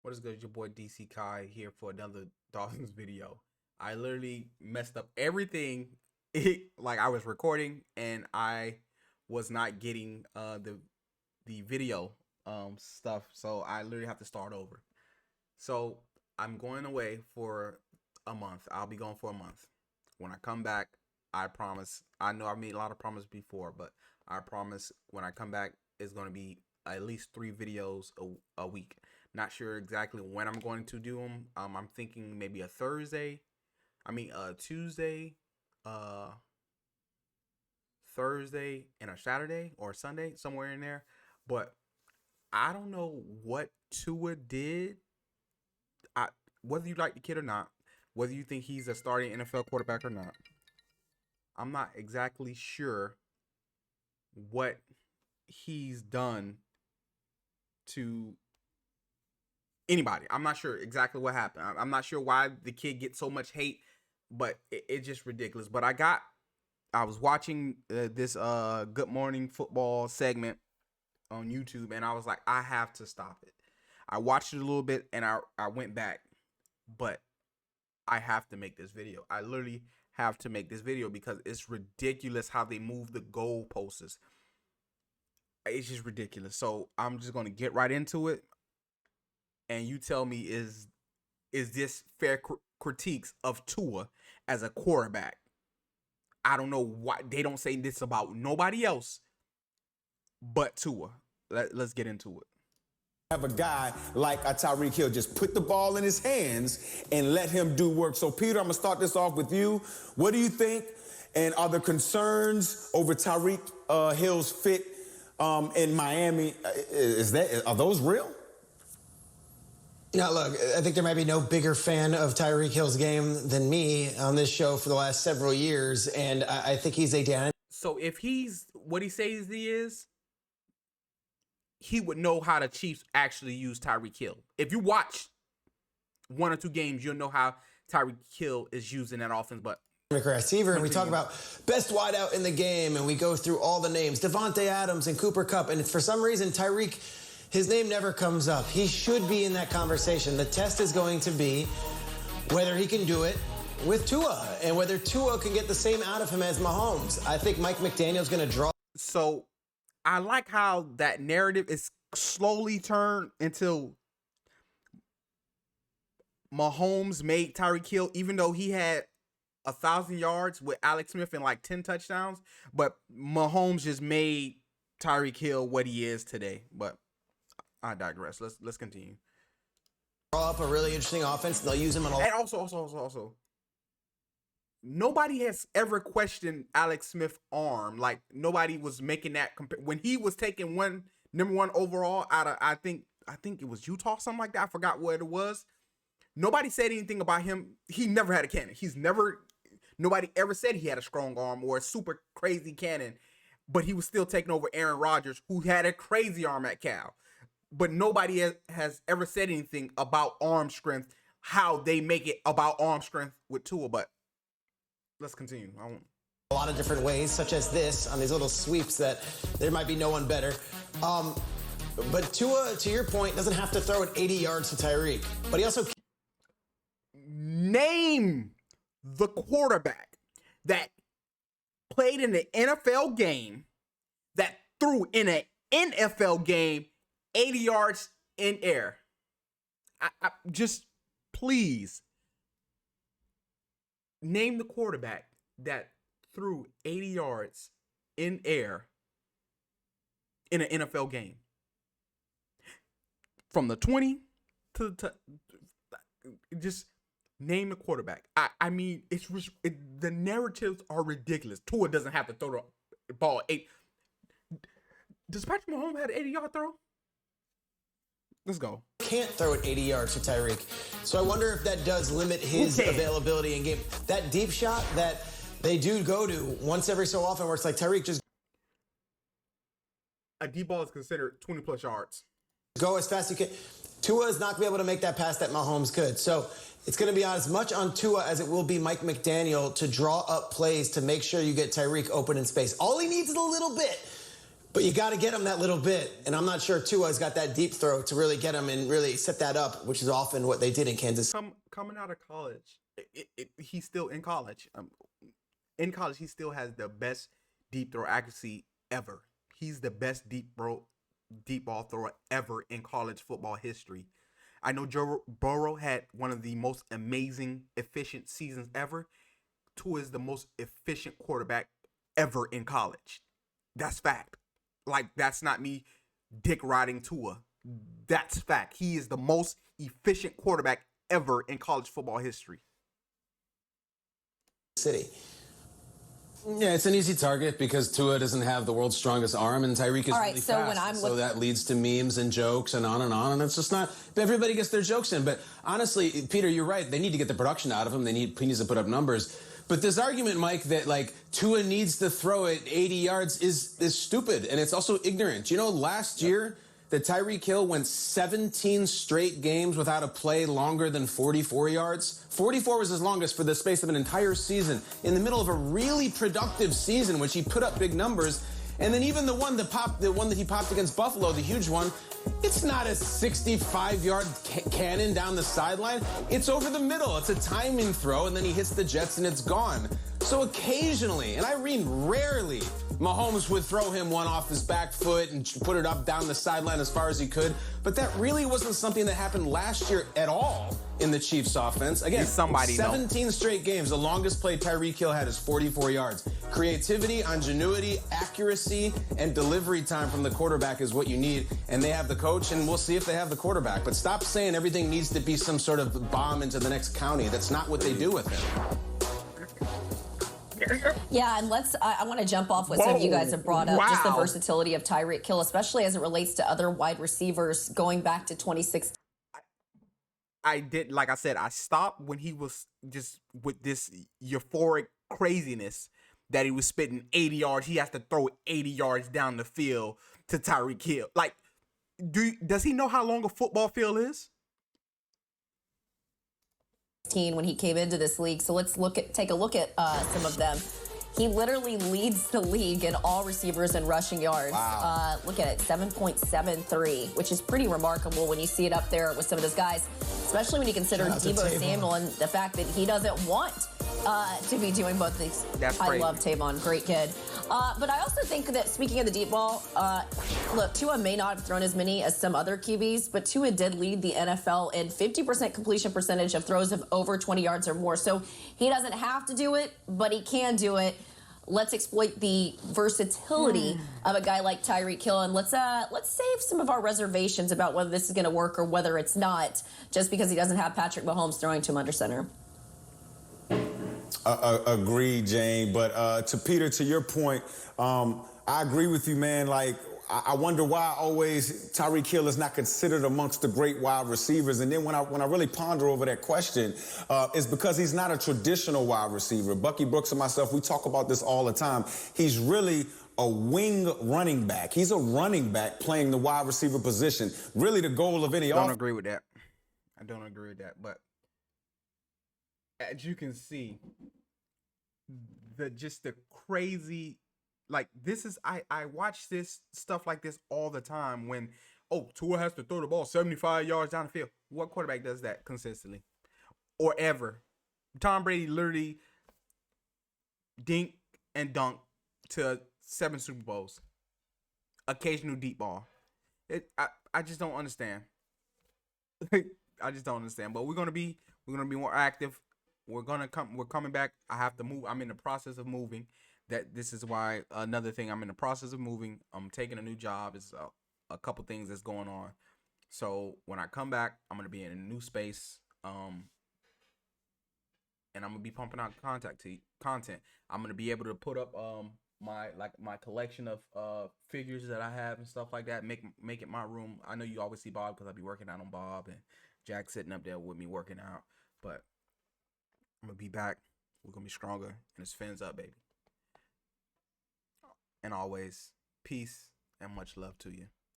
What is good? It's your boy DC Kai here for another Dolphins video. I literally messed up everything. Like I was recording and I was not getting the video stuff, so I literally have to start over. So I'm going away for a month. I'll be gone for a month. When I come back, I promise. I know I've made a lot of promises before, but I promise when I come back, it's going to be at least 3 videos a week. Not sure exactly when I'm going to do them. I'm thinking maybe a Tuesday, Thursday, and a Saturday or Sunday, somewhere in there. But I don't know what Tua did. Whether you like the kid or not, whether you think he's a starting NFL quarterback or not, I'm not exactly sure what he's done to anybody. I'm not sure exactly what happened. I'm not sure why the kid gets so much hate, but it's just ridiculous. But I was watching this Good Morning Football segment on YouTube, and I was like, I have to stop it. I watched it a little bit, and I went back, but I have to make this video. I literally have to make this video because it's ridiculous how they move the goalposts. It's just ridiculous. So I'm just going to get right into it. And you tell me, is this fair critiques of Tua as a quarterback? I don't know why they don't say this about nobody else but Tua. Let's get into it. Have a guy like a Tyreek Hill just put the ball in his hands and let him do work. So, Peter, I'm going to start this off with you. What do you think? And are there concerns over Tyreek Hill's fit in Miami? Are those real? Now, look, I think there might be no bigger fan of Tyreek Hill's game than me on this show for the last several years, and I think he's a dynamic. So if he's what he says he is, he would know how the Chiefs actually use Tyreek Hill. If you watch 1 or 2 games, you'll know how Tyreek Hill is using that offense. But receiver, and we talk about best wideout in the game, and we go through all the names, Devontae Adams and Cooper Kupp, and for some reason, Tyreek, his name never comes up. He should be in that conversation. The test is going to be whether he can do it with Tua, and whether Tua can get the same out of him as Mahomes. I think Mike McDaniel's going to draw. So I like how that narrative is slowly turned until Mahomes made Tyreek Hill, even though he had 1,000 yards with Alex Smith and like 10 touchdowns. But Mahomes just made Tyreek Hill what he is today. But I digress. Let's continue. Draw up a really interesting offense. They'll use him on all. And also, nobody has ever questioned Alex Smith's arm. Like nobody was making that when he was taking number 1 overall out of I think it was Utah, something like that. I forgot what it was. Nobody said anything about him. He never had a cannon. Nobody ever said he had a strong arm or a super crazy cannon, but he was still taking over Aaron Rodgers, who had a crazy arm at Cal. But nobody has ever said anything about arm strength, how they make it about arm strength with Tua. But let's continue. A lot of different ways, such as this, on these little sweeps that there might be no one better. But Tua, to your point, doesn't have to throw it 80 yards to Tyreek. But he also... Name the quarterback that played in the NFL game that threw in an NFL game 80 yards in air. I just please name the quarterback that threw 80 yards in air in an NFL game. From the 20 to just name the quarterback. I mean, the narratives are ridiculous. Tua doesn't have to throw the ball 8. Does Patrick Mahomes have an 80-yard throw? Let's go. Can't throw it 80 yards to Tyreek. So I wonder if that does limit his availability in game. That deep shot that they do go to once every so often where it's like Tyreek just... A deep ball is considered 20-plus yards. Go as fast as you can. Tua is not going to be able to make that pass that Mahomes could. So it's going to be as much on Tua as it will be Mike McDaniel to draw up plays to make sure you get Tyreek open in space. All he needs is a little bit. But you got to get him that little bit. And I'm not sure Tua's got that deep throw to really get him and really set that up, which is often what they did in Kansas. Coming out of college, he's still in college. In college, he still has the best deep throw accuracy ever. He's the best deep ball thrower ever in college football history. I know Joe Burrow had one of the most amazing, efficient seasons ever. Tua is the most efficient quarterback ever in college. That's fact. Like, that's not me dick riding Tua. That's fact. He is the most efficient quarterback ever in college football history. City. Yeah, it's an easy target because Tua doesn't have the world's strongest arm, and Tyreek is really fast. So that leads to memes and jokes and on, and it's just not. Everybody gets their jokes in, but honestly, Peter, you're right. They need to get the production out of him. He needs to put up numbers. But this argument, Mike, that like Tua needs to throw it 80 yards is stupid, and it's also ignorant. You know, last year that Tyreek Hill went 17 straight games without a play longer than 44 yards. 44 was his longest for the space of an entire season in the middle of a really productive season, which he put up big numbers. And then even the one that he popped against Buffalo, the huge one, it's not a 65-yard cannon down the sideline. It's over the middle. It's a timing throw, and then he hits the Jets, and it's gone. So occasionally, and I mean rarely, Mahomes would throw him one off his back foot and put it up down the sideline as far as he could. But that really wasn't something that happened last year at all in the Chiefs' offense. Again, 17 straight games. The longest play Tyreek Hill had is 44 yards. Creativity, ingenuity, accuracy, and delivery time from the quarterback is what you need. And they have the coach, and we'll see if they have the quarterback. But stop saying everything needs to be some sort of bomb into the next county. That's not what they do with him. Yeah, and I want to jump off what some of you guys have brought up, just the versatility of Tyreek Hill, especially as it relates to other wide receivers going back to 2016. I did, like I said, I stopped when he was just with this euphoric craziness that he was spitting 80 yards. He has to throw 80 yards down the field to Tyreek Hill. Like, does he know how long a football field is? When he came into this league. So let's take a look at some of them. He literally leads the league in all receivers and rushing yards. Wow. Look at it, 7.73, which is pretty remarkable when you see it up there with some of those guys, especially when you consider Deebo Samuel and the fact that he doesn't want to be doing both these. That's I crazy. love Tavon, great kid. But I also think that, speaking of the deep ball, look, Tua may not have thrown as many as some other QBs, but Tua did lead the NFL in 50% completion percentage of throws of over 20 yards or more. So he doesn't have to do it, but he can do it. Let's exploit the versatility of a guy like Tyreek Hill, and let's save some of our reservations about whether this is going to work or whether it's not, just because he doesn't have Patrick Mahomes throwing to him under center. Agreed, Jane. But to Peter, to your point, I agree with you, man. Like, I wonder why always Tyreek Hill is not considered amongst the great wide receivers. And then when I really ponder over that question, it's because he's not a traditional wide receiver. Bucky Brooks and myself, we talk about this all the time. He's really a wing running back. He's a running back playing the wide receiver position. Really the goal of any offense. I don't agree with that. I don't agree with that. But as you can see, the crazy, like, this is, I watch this stuff like this all the time when, Tua has to throw the ball 75 yards down the field. What quarterback does that consistently or ever? Tom Brady literally dink and dunk to 7 Super Bowls. Occasional deep ball. I just don't understand. I just don't understand. But we're gonna be more active. We're coming back. I have to move. I'm in the process of moving. This is why, another thing, I'm in the process of moving. I'm taking a new job. It's a couple things that's going on. So when I come back, I'm gonna be in a new space. And I'm gonna be pumping out content. I'm gonna be able to put up my collection of figures that I have and stuff like that. Make it my room. I know you always see Bob because I be working out on Bob, and Jack sitting up there with me working out. But I'm gonna be back. We're gonna be stronger, and it's fins up, baby. And always, peace and much love to you.